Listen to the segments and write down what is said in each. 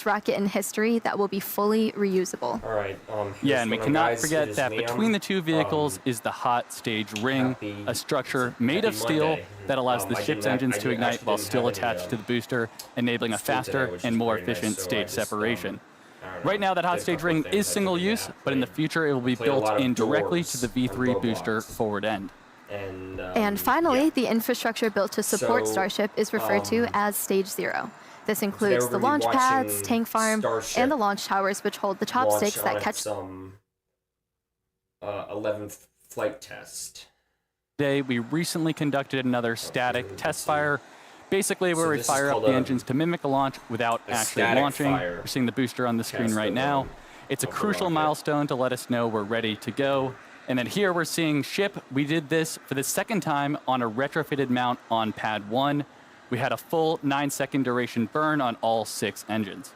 first rocket in history that will be fully reusable. All right. Yeah, and we cannot forget that between the two vehicles is the hot stage ring, a structure made of steel that allows the ship's engines to ignite while still attached to the booster, enabling a faster and more efficient stage separation. Right now, that hot stage ring is single-use, but in the future, it will be built in directly to the V3 booster forward end. And finally, the infrastructure built to support Starship is referred to as Stage 0. This includes the launch pads, tank farm, and the launch towers, which hold the chopsticks that catch... 11th flight test. Today, we recently conducted another static test fire, basically where we fire up the engines to mimic a launch without actually launching. We're seeing the booster on the screen right now. It's a crucial milestone to let us know we're ready to go. And then here we're seeing ship. We did this for the second time on a retrofitted mount on Pad 1. We had a full 9-second duration burn on all 6 engines.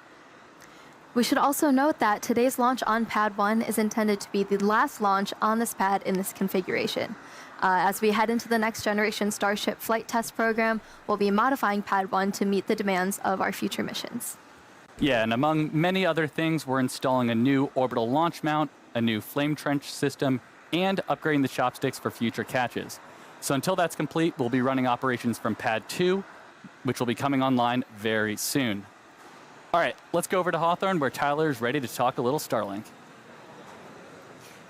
We should also note that today's launch on Pad 1 is intended to be the last launch on this pad in this configuration. As we head into the next generation Starship flight test program, we'll be modifying Pad 1 to meet the demands of our future missions. Yeah, and among many other things, we're installing a new orbital launch mount, a new flame trench system, and upgrading the chopsticks for future catches. So until that's complete, we'll be running operations from Pad 2, which will be coming online very soon. All right, let's go over to Hawthorne, where Tyler is ready to talk a little Starlink.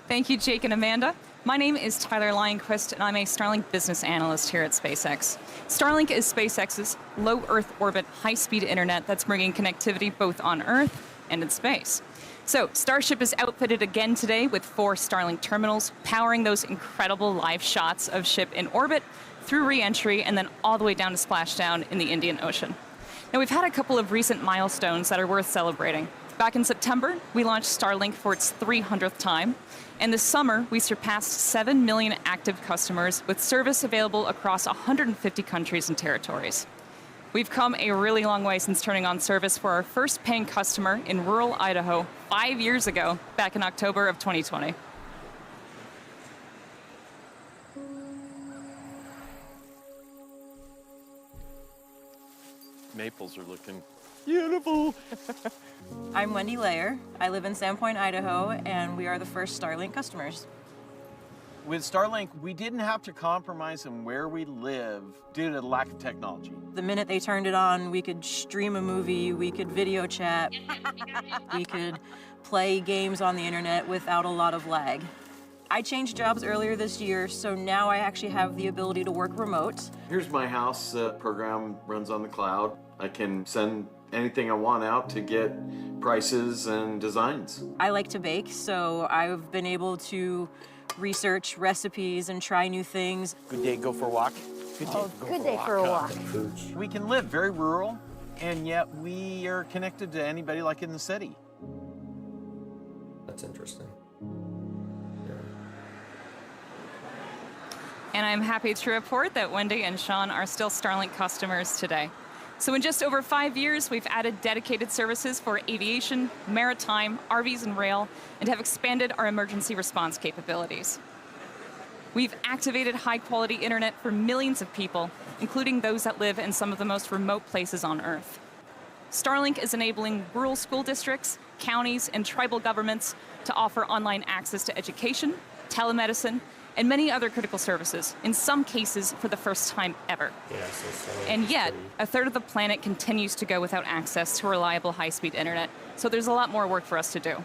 Thank you, Jake and Amanda. My name is Tyler Lionquist, and I'm a Starlink business analyst here at SpaceX. Starlink is SpaceX's low Earth orbit, high-speed internet that's bringing connectivity both on Earth and in space. So Starship is outfitted again today with 4 Starlink terminals, powering those incredible live shots of ship in orbit, through re-entry, and then all the way down to splashdown in the Indian Ocean. Now, we've had a couple of recent milestones that are worth celebrating. Back in September, we launched Starlink for its 300th time, and this summer, we surpassed 7 million active customers with service available across 150 countries and territories. We've come a really long way since turning on service for our first paying customer in rural Idaho 5 years ago, back in October of 2020. Maples are looking beautiful. I'm Wendy Layer. I live in Sandpoint, Idaho, and we are the first Starlink customers. With Starlink, we didn't have to compromise on where we live due to the lack of technology. The minute they turned it on, we could stream a movie, we could video chat, we could play games on the internet without a lot of lag. I changed jobs earlier this year, so now I actually have the ability to work remote. Here's my house. The program runs on the cloud. I can send anything I want out to get prices and designs. I like to bake, so I've been able to research recipes and try new things. Good day, go for a walk. Good day for a walk. We can live very rural, and yet we are connected to anybody like in the city. That's interesting. And I'm happy to report that Wendy and Sean are still Starlink customers today. So in just over 5 years, we've added dedicated services for aviation, maritime, RVs, and rail, and have expanded our emergency response capabilities. We've activated high-quality internet for millions of people, including those that live in some of the most remote places on Earth. Starlink is enabling rural school districts, counties, and tribal governments to offer online access to education, telemedicine, and many other critical services, in some cases for the first time ever. And yet, a third of the planet continues to go without access to reliable high-speed internet, so there's a lot more work for us to do.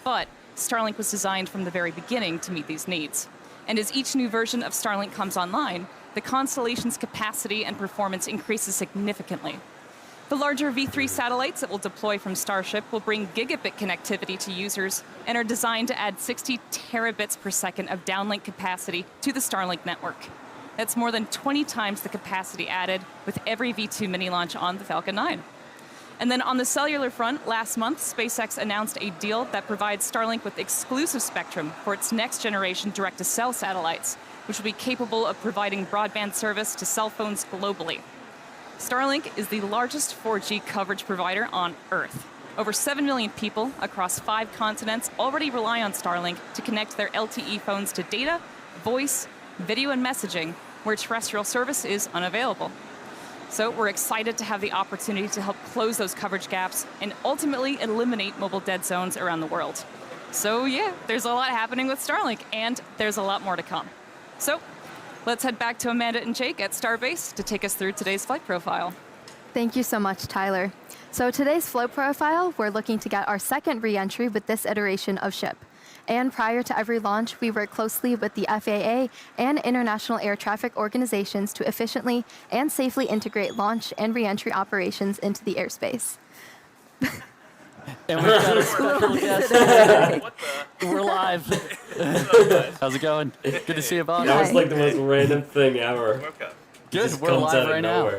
But Starlink was designed from the very beginning to meet these needs. And as each new version of Starlink comes online, the constellation's capacity and performance increases significantly. The larger V3 satellites that will deploy from Starship will bring gigabit connectivity to users and are designed to add 60 terabits per second of downlink capacity to the Starlink network. That's more than 20 times the capacity added with every V2 mini launch on the Falcon 9. And then on the cellular front, last month, SpaceX announced a deal that provides Starlink with exclusive spectrum for its next generation direct-to-cell satellites, which will be capable of providing broadband service to cell phones globally. Starlink is the largest 4G coverage provider on Earth. Over 7 million people across 5 continents already rely on Starlink to connect their LTE phones to data, voice, video, and messaging, where terrestrial service is unavailable. So we're excited to have the opportunity to help close those coverage gaps and ultimately eliminate mobile dead zones around the world. So yeah, there's a lot happening with Starlink, and there's a lot more to come. So let's head back to Amanda and Jake at Starbase to take us through today's flight profile. Thank you so much, Tyler. So today's flow profile, we're looking to get our second re-entry with this iteration of SHIP. And prior to every launch, we work closely with the FAA and international air traffic organizations to efficiently and safely integrate launch and re-entry operations into the airspace. And we've got a special guest today. We're live. How's it going? Good to see you, boss. That was like the most random thing ever. Good, we're live right now.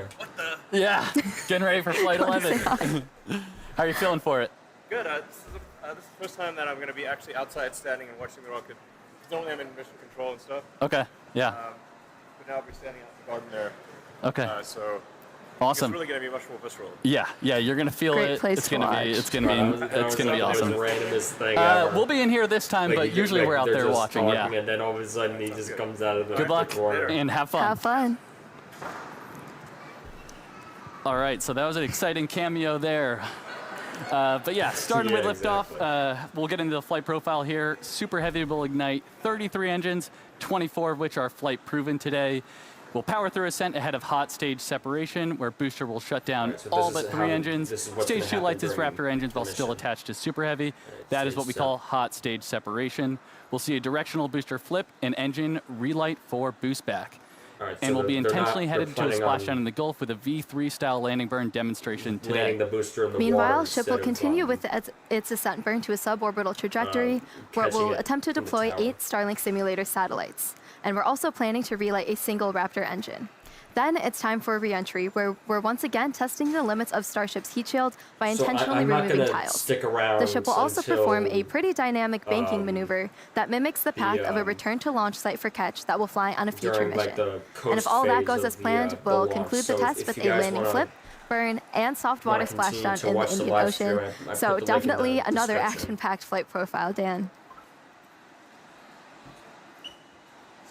Yeah, getting ready for Flight 11. How are you feeling for it? Good. This is the first time that I'm going to be actually outside standing and watching the rocket. Because normally I'm in mission control and stuff. Okay, yeah. But now I'll be standing out in the garden there. Okay. So awesome. It's really going to be much more visceral. Yeah, you're going to feel Great it. place It's to going to be, watch. it's going to be awesome. The randomest thing ever. We'll be in here this time, Like, but usually we're out there watching. Yeah. And then all of a sudden he just comes out of the Good luck corner. and have fun. Have fun. All right, so that was an exciting cameo there. But yeah, starting with liftoff, we'll get into the flight profile here. Super Heavy will ignite 33 engines, 24 of which are flight proven today. We'll power through ascent ahead of hot stage separation, where booster will shut down all but 3 engines. Stage 2 lights as Raptor engines while still attached to Super Heavy. That is what we call hot stage separation. We'll see a directional booster flip and engine relight for boost back. Right, and so we'll be intentionally headed to a planning splashdown in the Gulf with a V3 style landing burn demonstration today. landing the booster in the Meanwhile, water SHIP will instead continue of, with its ascent burn to a suborbital trajectory, where it will catching it attempt to in the deploy tower. 8 Starlink simulator satellites. And we're also planning to relight a single Raptor engine. Then it's time for re-entry, where we're once again testing the limits of Starship's heat shield by intentionally I'm not removing gonna tiles. stick around The ship will also until, perform a pretty dynamic banking maneuver that mimics the path of a um, return to launch site for catch that will fly on a future during, like, mission. the And coast if all that phase goes of as the, planned, the we'll launch. conclude the So test if with you a guys landing wanna- flip, burn, and soft water wanna continue splashdown to in the watch the Indian live Ocean. stream, I put So the link in definitely the another description. action-packed flight profile, Dan.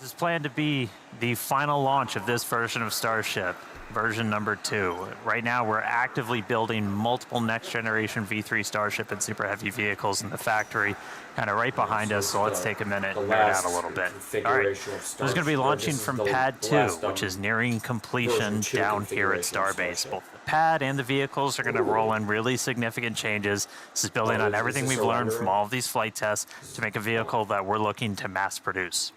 This is planned to be the final launch of this version of Starship, version number 2. Right now, we're actively building multiple next-generation V3 Starship and Super Heavy vehicles in the factory, kind of right behind us, so let's take a minute and nerd out a little bit. All right, so it's going to be launching from Pad 2, which is nearing completion down here at Starbase. Both the pad and the vehicles are going to roll in really significant changes. This is building on everything we've learned from all of these flight tests to make a vehicle that we're looking to mass produce.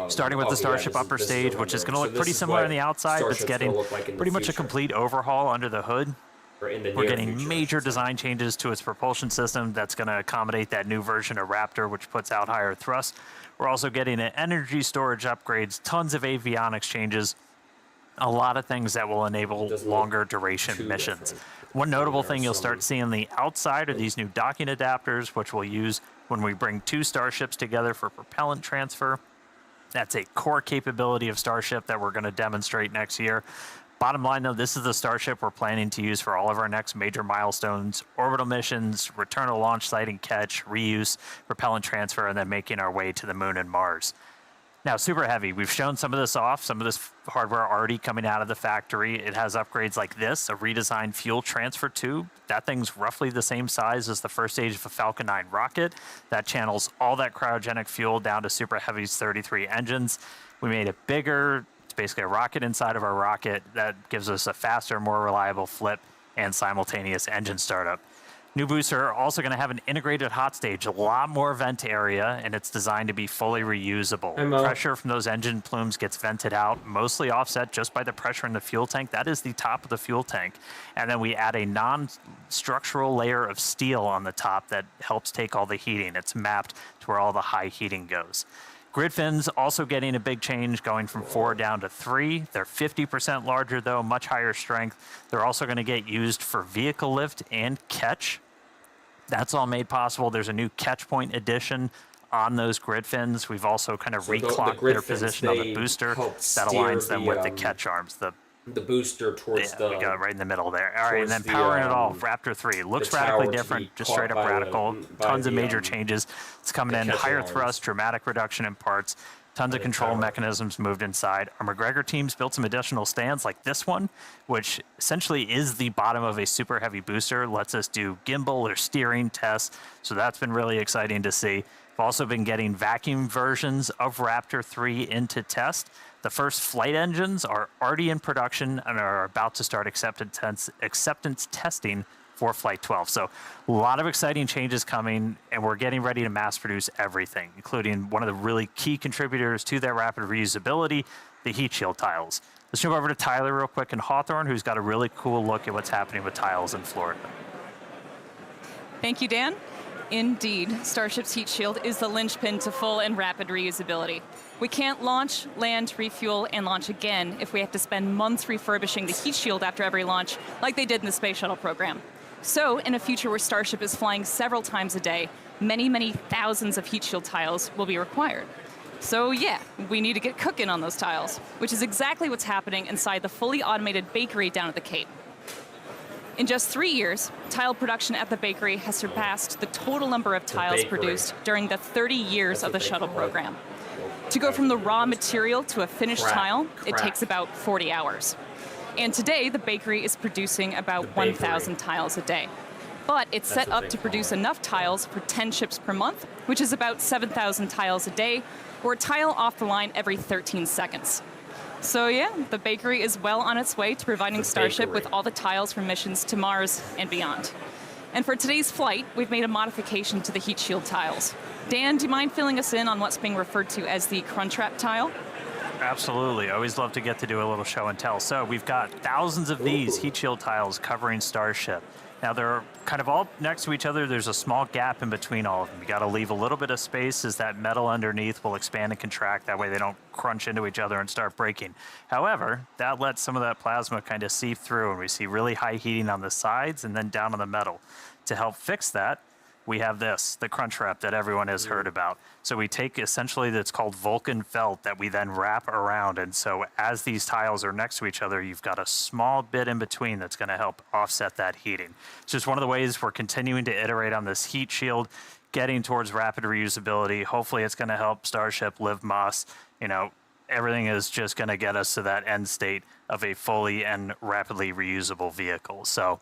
Starting with the Starship upper stage, which is going to look pretty similar on the outside, but it's getting pretty much a complete overhaul under the hood. We're getting major design changes to its propulsion system that's going to accommodate that new version of Raptor, which puts out higher thrust. We're also getting an energy storage upgrades, tons of avionics changes, a lot of things that will enable longer duration missions. One notable thing you'll start seeing on the outside are these new docking adapters, which we'll use when we bring 2 Starships together for propellant transfer. That's a core capability of Starship that we're going to demonstrate next year. Bottom line, though, this is the Starship we're planning to use for all of our next major milestones: orbital missions, return to launch site and catch, reuse, propellant transfer, and then making our way to the moon and Mars. Now, Super Heavy, we've shown some of this off, some of this hardware already coming out of the factory. It has upgrades like this, a redesigned fuel transfer tube. That thing's roughly the same size as the first stage of a Falcon 9 rocket. That channels all that cryogenic fuel down to Super Heavy's 33 engines. We made it bigger. It's basically a rocket inside of our rocket that gives us a faster, more reliable flip and simultaneous engine startup. New booster also going to have an integrated hot stage, a lot more vent area, and it's designed to be fully reusable. Pressure from those engine plumes gets vented out, mostly offset just by the pressure in the fuel tank. That is the top of the fuel tank. And then we add a non-structural layer of steel on the top that helps take all the heating. It's mapped to where all the high heating goes. Grid fins also getting a big change, going from 4 down to 3. They're 50% larger, though, much higher strength. They're also going to get used for vehicle lift and catch. That's all made possible. There's a new catch point addition on those grid fins. We've also kind of reclocked their position on the booster that aligns them with the catch arms. The booster towards we got it right in the middle there. All right, and then powering it all, Raptor 3. Looks radically different, just straight up radical. Tons of major changes. It's coming in higher thrust, dramatic reduction in parts, Tons of control mechanisms moved inside. Our McGregor teams built some additional stands like this one, which essentially is the bottom of a super heavy booster, lets us do gimbal or steering tests. So that's been really exciting to see. We've also been getting vacuum versions of Raptor 3 into test. The first flight engines are already in production and are about to start acceptance testing for Flight 12. So a lot of exciting changes coming, and we're getting ready to mass produce everything, including one of the really key contributors to that rapid reusability, the heat shield tiles. Let's jump over to Tyler real quick in Hawthorne, who's got a really cool look at what's happening with tiles in Florida. Thank you, Dan. Indeed, Starship's heat shield is the linchpin to full and rapid reusability. We can't launch, land, refuel, and launch again if we have to spend months refurbishing the heat shield after every launch, like they did in the Space Shuttle program. So, in a future where Starship is flying several times a day, many, many thousands of heat shield tiles will be required. So yeah, we need to get cooking on those tiles, which is exactly what's happening inside the fully automated bakery down at the Cape. In just 3 years, tile production at the bakery has surpassed the total number of tiles produced during the 30 years of the shuttle program. To go from the raw material to a finished tile, it takes about 40 hours. And today, the bakery is producing about 1,000 tiles a day. But it's set up to produce enough tiles for 10 ships per month, which is about 7,000 tiles a day, or a tile off the line every 13 seconds. So yeah, the bakery is well on its way to providing Starship with all the tiles for missions to Mars and beyond. And for today's flight, we've made a modification to the heat shield tiles. Dan, do you mind filling us in on what's being referred to as the Crunchwrap tile? Absolutely. I always love to get to do a little show and tell. So we've got thousands of these heat shield tiles covering Starship. Now they're kind of all next to each other. There's a small gap in between all of them. You got to leave a little bit of space as that metal underneath will expand and contract. That way they don't crunch into each other and start breaking. However, that lets some of that plasma kind of seep through, and we see really high heating on the sides and then down on the metal. To help fix that, we have this, the crunch wrap that everyone has heard about. So we take essentially that's called Vulcan felt that we then wrap around. And so as these tiles are next to each other, you've got a small bit in between that's going to help offset that heating. It's just one of the ways we're continuing to iterate on this heat shield, getting towards rapid reusability. Hopefully it's going to help Starship live Moss. You know, everything is just going to get us to that end state of a fully and rapidly reusable vehicle. So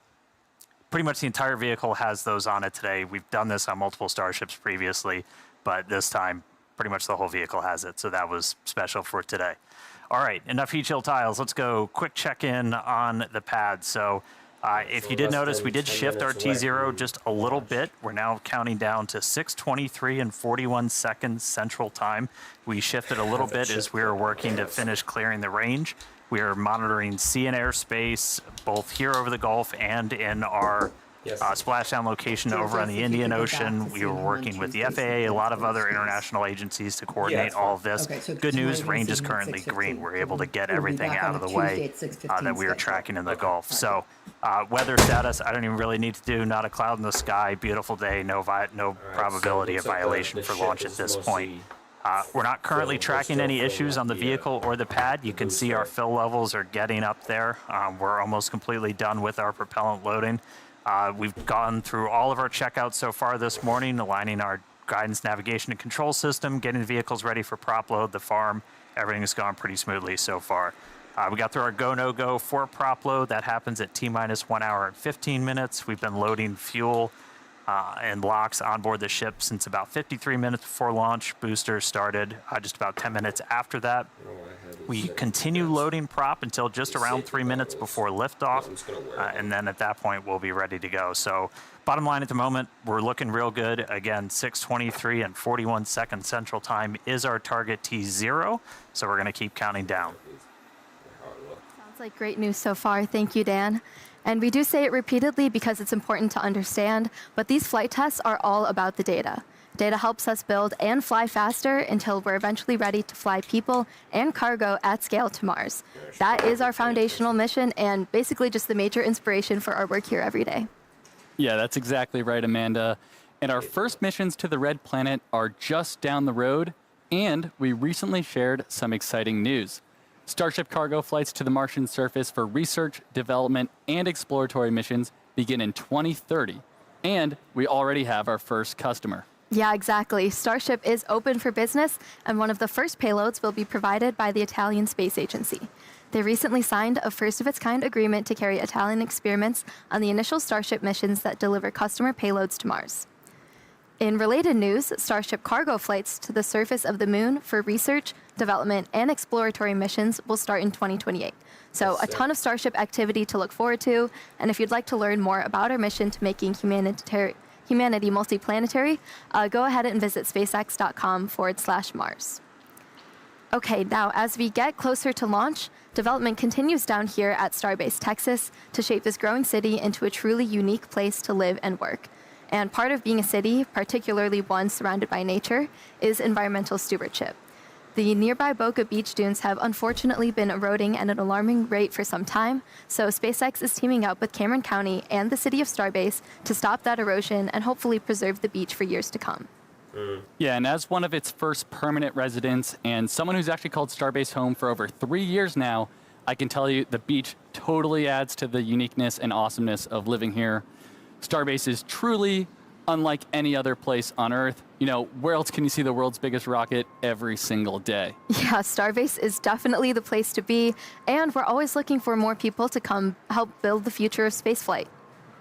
pretty much the entire vehicle has those on it today. We've done this on multiple Starships previously, but this time pretty much the whole vehicle has it. So that was special for today. All right, enough heat shield tiles. Let's go quick check-in on the pad. So if you did notice, we did shift our T0 just a little bit. We're now counting down to 6:23 and 41 seconds Central Time. We shifted a little bit as we were working to finish clearing the range. We are monitoring sea and airspace, both here over the Gulf and in our splashdown location over on the Indian Ocean. We were working with the FAA, a lot of other international agencies to coordinate all of this. Good news, range is currently green. We're able to get everything out of the way that we are tracking in the Gulf. So weather status, I don't even really need to do, not a cloud in the sky, beautiful day, no probability of violation for launch at this point. We're not currently tracking any issues on the vehicle or the pad. You can see our fill levels are getting up there. We're almost completely done with our propellant loading. We've gone through all of our checkouts so far this morning, aligning our guidance, navigation, and control system, getting the vehicles ready for prop load, the farm. Everything has gone pretty smoothly so far. We got through our go, no go for prop load. That happens at T-minus 1 hour and 15 minutes. We've been loading fuel and locks on board the ship since about 53 minutes before launch. Booster started just about 10 minutes after that. We continue loading prop until just around 3 minutes before liftoff, and then at that point we'll be ready to go. So bottom line at the moment, we're looking real good. Again, 6:23 and 41 seconds Central Time is our target T0, so we're going to keep counting down. Sounds like great news so far. Thank you, Dan. And we do say it repeatedly because it's important to understand, but these flight tests are all about the data. Data helps us build and fly faster until we're eventually ready to fly people and cargo at scale to Mars. That is our foundational mission and basically just the major inspiration for our work here every day. Yeah, that's exactly right, Amanda. And our first missions to the Red Planet are just down the road, and we recently shared some exciting news. Starship cargo flights to the Martian surface for research, development, and exploratory missions begin in 2030, and we already have our first customer. Yeah, exactly. Starship is open for business, and one of the first payloads will be provided by the Italian Space Agency. They recently signed a first-of-its-kind agreement to carry Italian experiments on the initial Starship missions that deliver customer payloads to Mars. In related news, Starship cargo flights to the surface of the moon for research, development, and exploratory missions will start in 2028. So a ton of Starship activity to look forward to, and if you'd like to learn more about our mission to making humanity multiplanetary, go ahead and visit spacex.com/Mars. Okay, now as we get closer to launch, development continues down here at Starbase, Texas, to shape this growing city into a truly unique place to live and work. And part of being a city, particularly one surrounded by nature, is environmental stewardship. The nearby Boca Beach dunes have unfortunately been eroding at an alarming rate for some time, so SpaceX is teaming up with Cameron County and the city of Starbase to stop that erosion and hopefully preserve the beach for years to come. Yeah, and as one of its first permanent residents and someone who's actually called Starbase home for over 3 years now, I can tell you the beach totally adds to the uniqueness and awesomeness of living here. Starbase is truly unlike any other place on Earth. You know, where else can you see the world's biggest rocket every single day? Yeah, Starbase is definitely the place to be, and we're always looking for more people to come help build the future of spaceflight.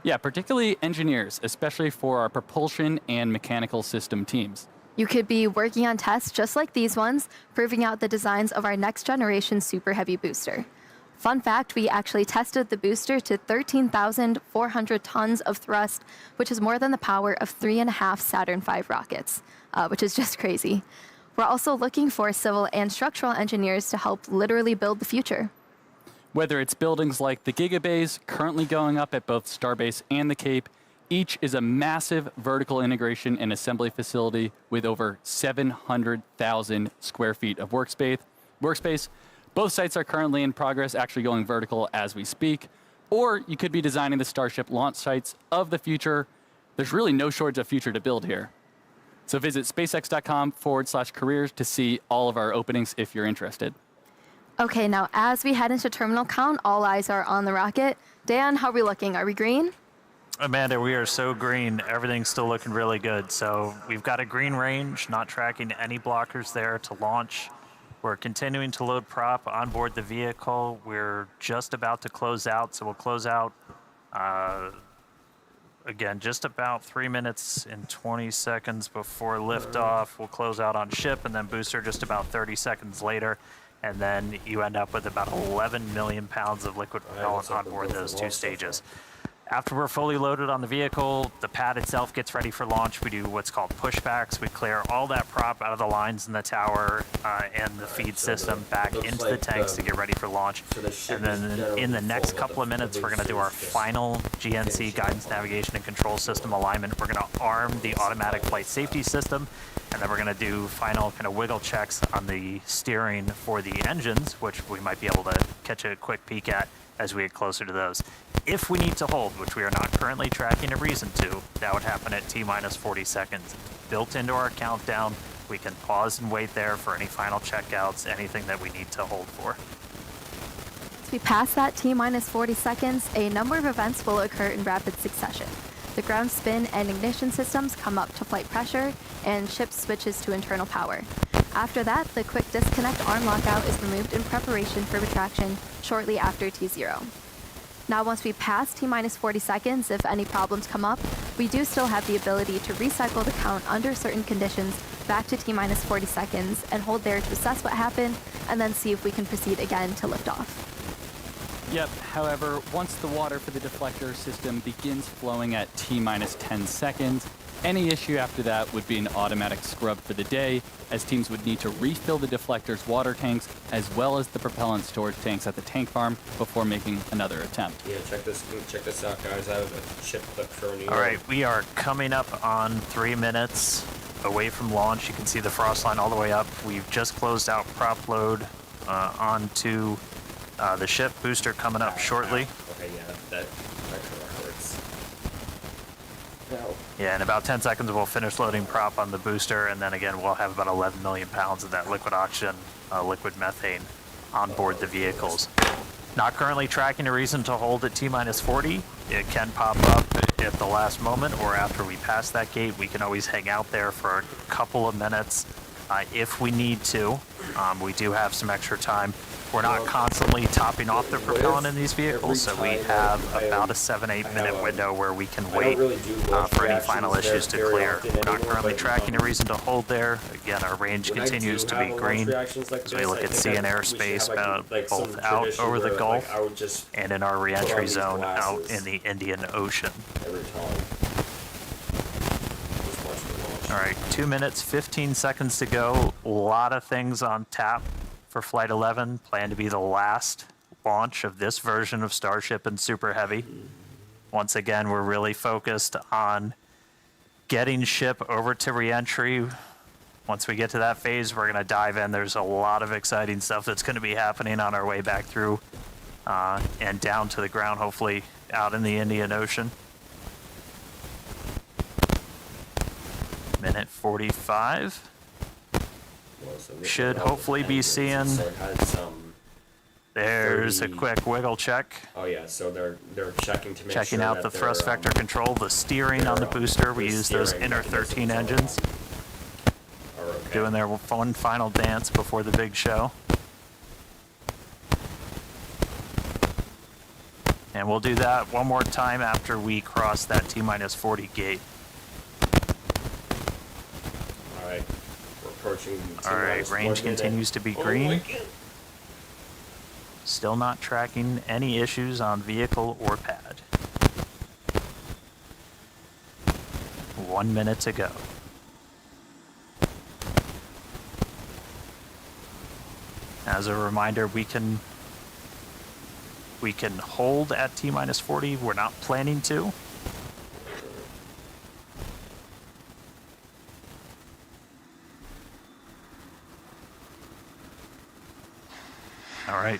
Yeah, particularly engineers, especially for our propulsion and mechanical system teams. You could be working on tests just like these ones, proving out the designs of our next generation Super Heavy booster. Fun fact, we actually tested the booster to 13,400 tons of thrust, which is more than the power of 3.5 Saturn V rockets, which is just crazy. We're also looking for civil and structural engineers to help literally build the future. Whether it's buildings like the Gigabays currently going up at both Starbase and the Cape, each is a massive vertical integration and assembly facility with over 700,000 square feet of workspace. Both sites are currently in progress, actually going vertical as we speak. Or you could be designing the Starship launch sites of the future. There's really no shortage of future to build here. So visit spacex.com/careers to see all of our openings if you're interested. Okay, now as we head into terminal count, all eyes are on the rocket. Dan, how are we looking? Are we green? Amanda, we are so green. Everything's still looking really good. So we've got a green range, not tracking any blockers there to launch. We're continuing to load prop on board the vehicle. We're just about to close out, so we'll close out, again, just about 3 minutes and 20 seconds before liftoff. We'll close out on ship, and then booster just about 30 seconds later. And then you end up with about 11 million pounds of liquid propellant on board those two stages. After we're fully loaded on the vehicle, the pad itself gets ready for launch. We do what's called pushbacks. We clear all that prop out of the lines in the tower and the feed system back into the tanks to get ready for launch. And then in the next couple of minutes, we're going to do our final GNC guidance, navigation, and control system alignment. We're going to arm the automatic flight safety system, and then we're going to do final kind of wiggle checks on the steering for the engines, which we might be able to catch a quick peek at as we get closer to those. If we need to hold, which we are not currently tracking a reason to, that would happen at T-minus 40 seconds. Built into our countdown, we can pause and wait there for any final checkouts, anything that we need to hold for. As we pass that T-minus 40 seconds, a number of events will occur in rapid succession. The ground spin and ignition systems come up to flight pressure, and ship switches to internal power. After that, the quick disconnect arm lockout is removed in preparation for retraction shortly after T0. Now, once we pass T-minus 40 seconds, if any problems come up, we do still have the ability to recycle the count under certain conditions back to T-minus 40 seconds and hold there to assess what happened and then see if we can proceed again to liftoff. Yep, however, once the water for the deflector system begins flowing at T-minus 10 seconds, any issue after that would be an automatic scrub for the day, as teams would need to refill the deflector's water tanks as well as the propellant storage tanks at the tank farm before making another attempt. Yeah, check this out, guys. I have a chip clip showing you. All right, we are coming up on 3 minutes away from launch. You can see the frost line all the way up. We've just closed out prop load onto the ship. Booster coming up shortly. Okay, yeah, that kind of hurts. No. Yeah, in about 10 seconds we'll finish loading prop on the booster, and then again we'll have about 11 million pounds of that liquid oxygen, liquid methane on board the vehicles. Not currently tracking a reason to hold at T-minus 40. It can pop up at the last moment or after we pass that gate. We can always hang out there for a couple of minutes if we need to. We do have some extra time. We're not constantly topping off the propellant in these vehicles, so we have about a 7-8 minute window where we can wait for any final issues to clear. We're not currently tracking a reason to hold there. Again, our range continues to be green as we look at sea and airspace both out over the Gulf and in our re-entry zone out in the Indian Ocean. All right, 2 minutes, 15 seconds to go. A lot of things on tap for Flight 11. Planned to be the last launch of this version of Starship and Super Heavy. Once again, we're really focused on getting ship over to re-entry. Once we get to that phase, we're going to dive in. There's a lot of exciting stuff that's going to be happening on our way back through and down to the ground, hopefully out in the Indian Ocean. Minute 45. Should hopefully be seeing. There's a quick wiggle check. Oh yeah, so they're checking to make Checking sure out the thrust vector control, the steering on the booster. We use those inner 13 engines. Okay. Doing their one final dance before the big show. And we'll do that one more time after we cross that T-40 gate. All right, we're approaching. All right, range continues to be green. Still not tracking any issues on vehicle or pad. 1 minute to go. As a reminder, we can hold at T-40. We're not planning to. All right.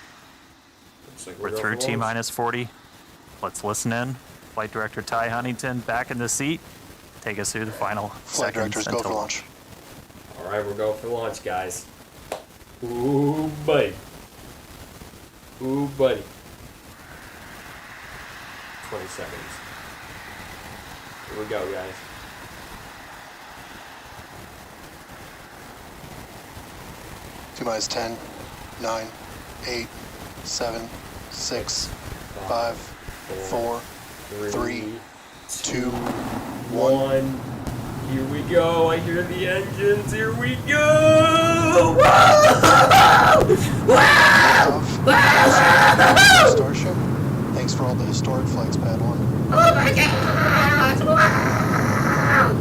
Like We're through T-40. Let's listen in. Flight Director Ty Huntington back in the seat. Take us through the final Flight seconds Directors, go until for launch. All right, we're going for launch, guys. Ooh, buddy. Ooh, buddy. 20 seconds. Here we go, guys. T-minus 10, 9, 8, 7, 6, 5, 4, 3, 2, 1. Here we go. I hear the engines. Here we go. Starship. Thanks for all the historic flights, Pad 1. Oh my God! Wow!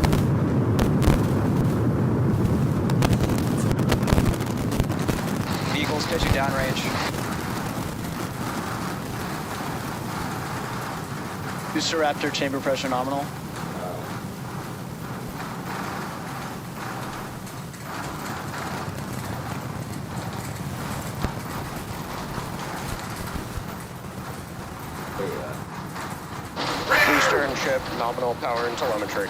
Vehicles catching downrange. Booster Raptor chamber pressure nominal. Booster and ship, nominal power and telemetry.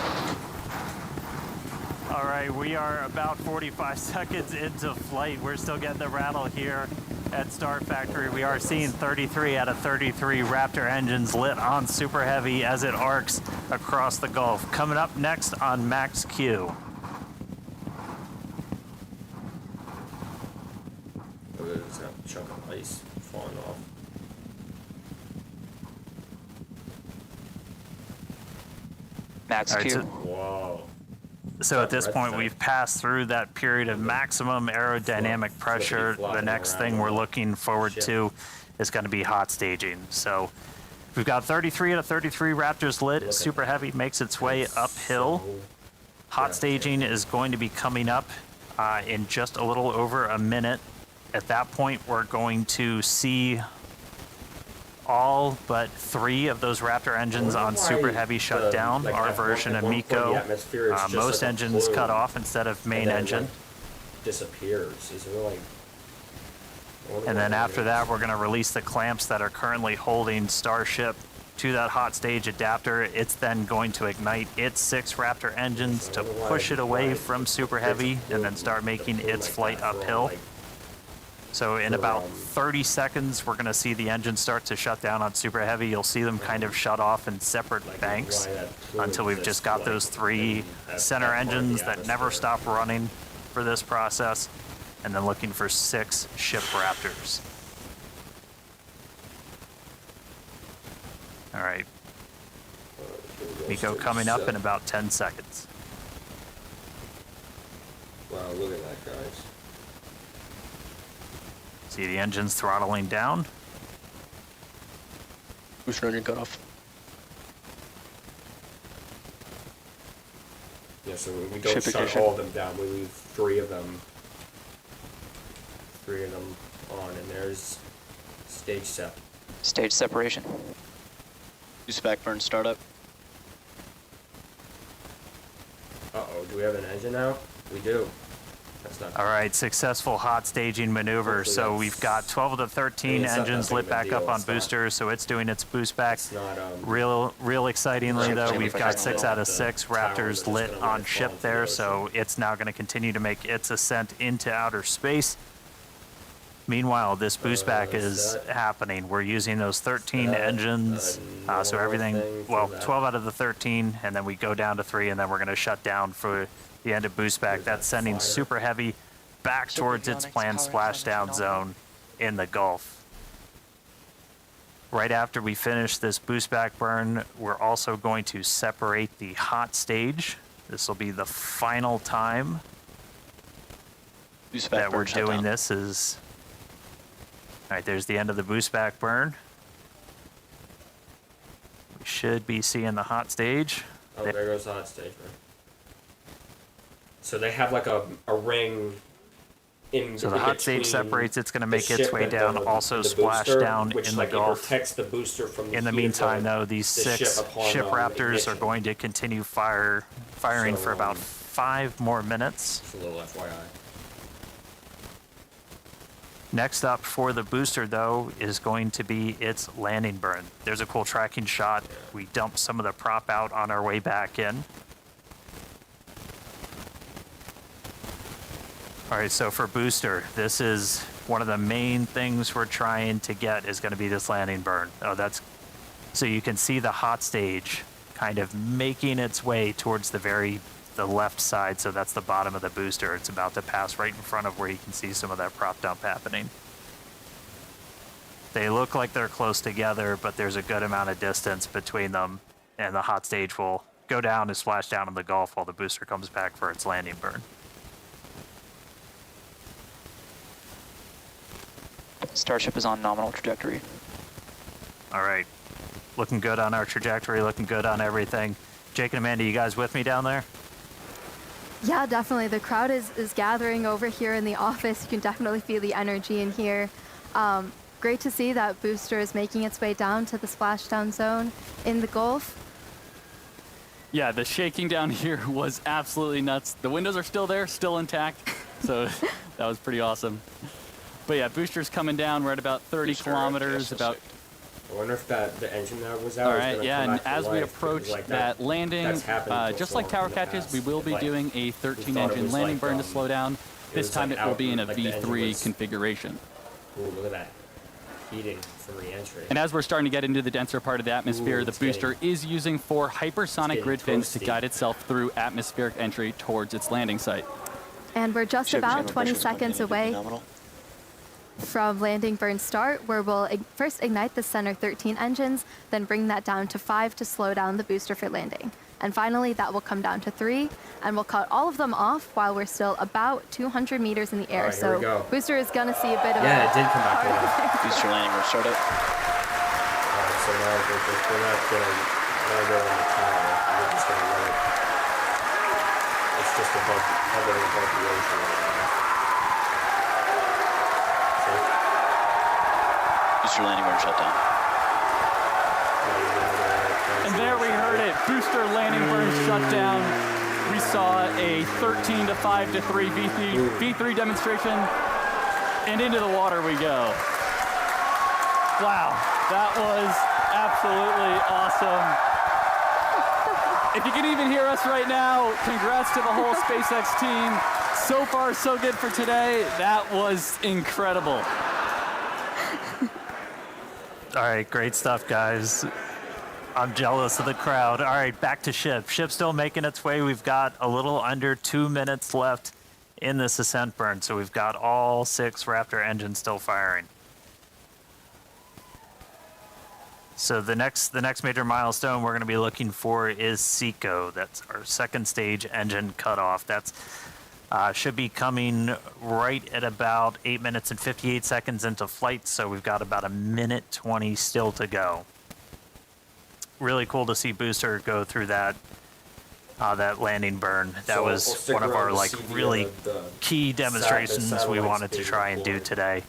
All right, we are about 45 seconds into flight. We're still getting the rattle here at Start Factory. We are seeing 33 out of 33 Raptor engines lit on Super Heavy as it arcs across the Gulf. Coming up next on Max Q. There's a chunk of ice falling off. Max Q. Whoa. So at this point, we've passed through that period of maximum aerodynamic pressure. The next thing we're looking forward to is going to be hot staging. So we've got 33 out of 33 Raptors lit. Super Heavy makes its way uphill. Hot staging is going to be coming up in just a little over a minute. At that point, we're going to see all but 3 of those Raptor engines on Super Heavy shut down. Our version of Miko, most engines cut off instead of main engine. Disappears. Is there like? And then after that, we're going to release the clamps that are currently holding Starship to that hot stage adapter. It's then going to ignite its 6 Raptor engines to push it away from Super Heavy and then start making its flight uphill. So in about 30 seconds, we're going to see the engine start to shut down on Super Heavy. You'll see them kind of shut off in separate banks until we've just got those 3 center engines that never stop running for this process, and then looking for 6 ship Raptors. All right. Miko coming up in about 10 seconds. Wow, look at that, guys. See the engines throttling down. Booster engine cut off. Yeah, so we don't shut all of them down. We leave 3 of them. 3 of them on, and there's stage sep. Stage separation. Boost back burn startup. Uh-oh, do we have an engine now? We do. That's not All right, successful hot staging maneuver. So we've got 12 of the 13 engines lit back up on boosters, so it's doing its boost back. Real excitingly though, we've got 6 out of 6 Raptors lit on ship there, so it's now going to continue to make its ascent into outer space. Meanwhile, this boost back is happening. We're using those 13 engines, so everything, well, 12 out of the 13, and then we go down to 3, and then we're going to shut down for the end of boost back. That's sending Super Heavy back towards its planned splashdown zone in the Gulf. Right after we finish this boost back burn, we're also going to separate the hot stage. This will be the final time that we're doing this. All right, there's the end of the boost back burn. We should be seeing the hot stage. Oh, there goes the hot stage, man. So they have like a ring in So the hot stage separates, it's going to make its way down, also splash down in the Gulf. Protects the booster from the in the meantime, though, these 6 ship Raptors are going to continue firing for about 5 more minutes. Just a little FYI. Next up for the booster, though, is going to be its landing burn. There's a cool tracking shot. We dumped some of the prop out on our way back in. All right, so for booster, this is one of the main things we're trying to get is going to be this landing burn. Oh, so you can see the hot stage kind of making its way towards the left side. So that's the bottom of the booster. It's about to pass right in front of where you can see some of that prop dump happening. They look like they're close together, but there's a good amount of distance between them, and the hot stage will go down and splash down in the Gulf while the booster comes back for its landing burn. Starship is on nominal trajectory. All right. Looking good on our trajectory, looking good on everything. Jake and Amanda, you guys with me down there? Yeah, definitely. The crowd is gathering over here in the office. You can definitely feel the energy in here. Great to see that booster is making its way down to the splashdown zone in the Gulf. Yeah, the shaking down here was absolutely nuts. The windows are still there, still intact, so that was pretty awesome. But yeah, booster's coming down. We're at about 30 kilometers. I wonder if the engine that was out. All right, yeah, and as we approach that landing, just like tower catches, we will be doing a 13-engine landing burn to slow down. This time it will be in a V3 configuration. Ooh, look at that. Heating for re-entry. And as we're starting to get into the denser part of the atmosphere, the booster is using 4 hypersonic grid fins to guide itself through atmospheric entry towards its landing site. And we're just about 20 seconds away from landing burn start, where we'll first ignite the center 13 engines, then bring that down to 5 to slow down the booster for landing. And finally, that will come down to 3, and we'll cut all of them off while we're still about 200 meters in the air. Right, so booster is going to see a bit of it did come back around. Booster landing, we'll start it. Alright, so now we're not going to go on the tower. We're just going to let it. It's just hovering above the ocean right now. Booster landing burn shut down. And there we heard it. Booster landing burn shut down. We saw a 13 to 5 to 3 V3 demonstration, and into the water we go. Wow, that was absolutely awesome. If you can even hear us right now, congrats to the whole SpaceX team. So far, so good for today. That was incredible. All right, great stuff, guys. I'm jealous of the crowd. All right, back to ship. Ship's still making its way. We've got a little under 2 minutes left in this ascent burn, so we've got all 6 Raptor engines still firing. So the next major milestone we're going to be looking for is SECO. That's our second stage engine cutoff. That's should be coming right at about 8 minutes and 58 seconds into flight, so we've got about 1:20 still to go. Really cool to see Booster go through that landing burn. That was one of our really key demonstrations we wanted to try and do today.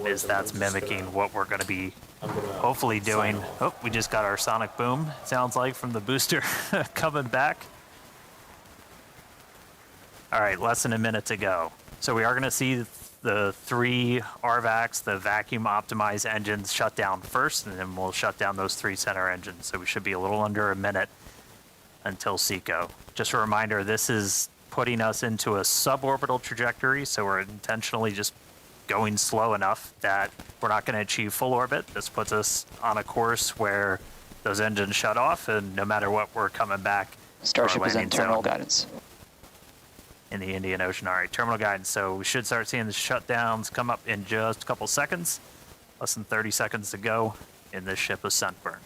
Is that's mimicking what we're going to be hopefully doing. Oh, we just got our sonic boom, sounds like, from the booster coming back. All right, less than a minute to go. So we are going to see the 3 RVACs, the vacuum optimized engines, shut down first, and then we'll shut down those 3 center engines. So we should be a little under a minute until SECO. Just a reminder, this is putting us into a suborbital trajectory, so we're intentionally just going slow enough that we're not going to achieve full orbit. This puts us on a course where those engines shut off, and no matter what, we're coming back. Starship is in terminal guidance. In the Indian Ocean. All right, terminal guidance. So we should start seeing the shutdowns come up in just a couple seconds. Less than 30 seconds to go in this ship ascent burn.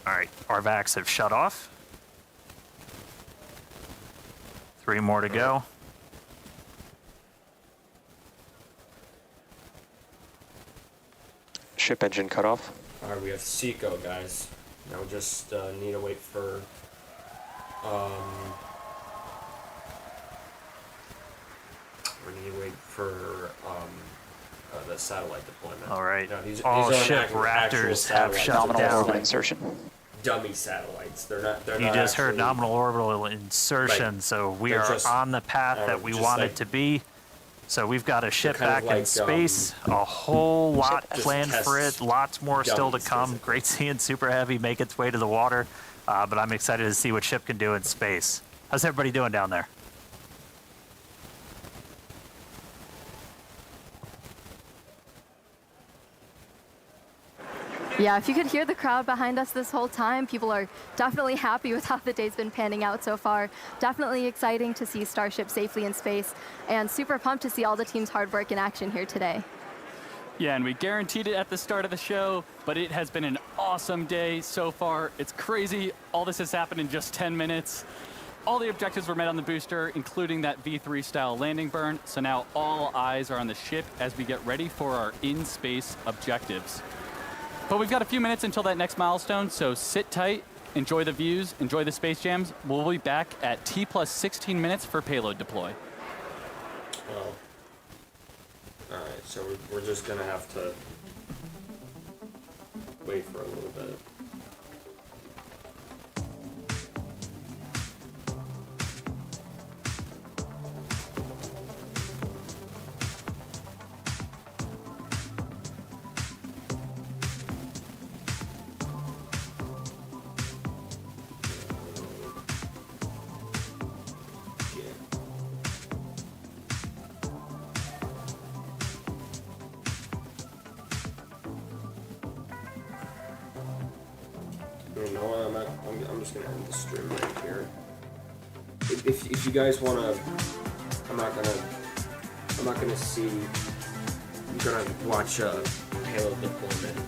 All right, RVACs have shut off. 3 more to go. Ship engine cutoff. All right, we have SECO, guys. Now we just need to wait for the satellite deployment. All right. No, these all are ship Raptors have shut nominal down. orbit insertion. Dummy satellites. They're not. You just heard nominal orbital insertion, right. so we They're are just, on the path that we wanted to be. So we've got a ship back in space, a whole lot planned for it, lots more still to come. Basically. Great seeing Super Heavy make its way to the water, but I'm excited to see what ship can do in space. How's everybody doing down there? Yeah, if you could hear the crowd behind us this whole time, people are definitely happy with how the day's been panning out so far. Definitely exciting to see Starship safely in space, and super pumped to see all the team's hard work in action here today. Yeah, and we guaranteed it at the start of the show, but it has been an awesome day so far. It's crazy. All this has happened in just 10 minutes. All the objectives were met on the booster, including that V3 style landing burn. So now all eyes are on the ship as we get ready for our in-space objectives. But we've got a few minutes until that next milestone, so sit tight, enjoy the views, enjoy the space jams. We'll be back at T plus 16 minutes for payload deploy. Well, all right, so we're just gonna have to wait for a little bit. You know what? I'm just gonna end the stream right here. If you guys wanna, I'm not gonna see. I'm gonna watch payload deployment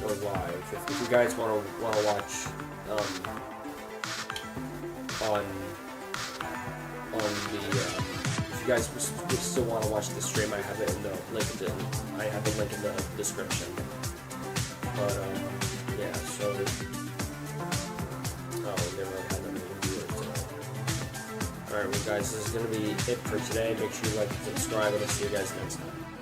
or live. If you guys wanna watch on the if you guys would still wanna watch the stream, I have it in the link. I have the link in the description. But yeah, so. Oh, we never had that many viewers today. Alright, well guys, this is going to be it for today. Make sure you like and subscribe, and I'll see you guys next time.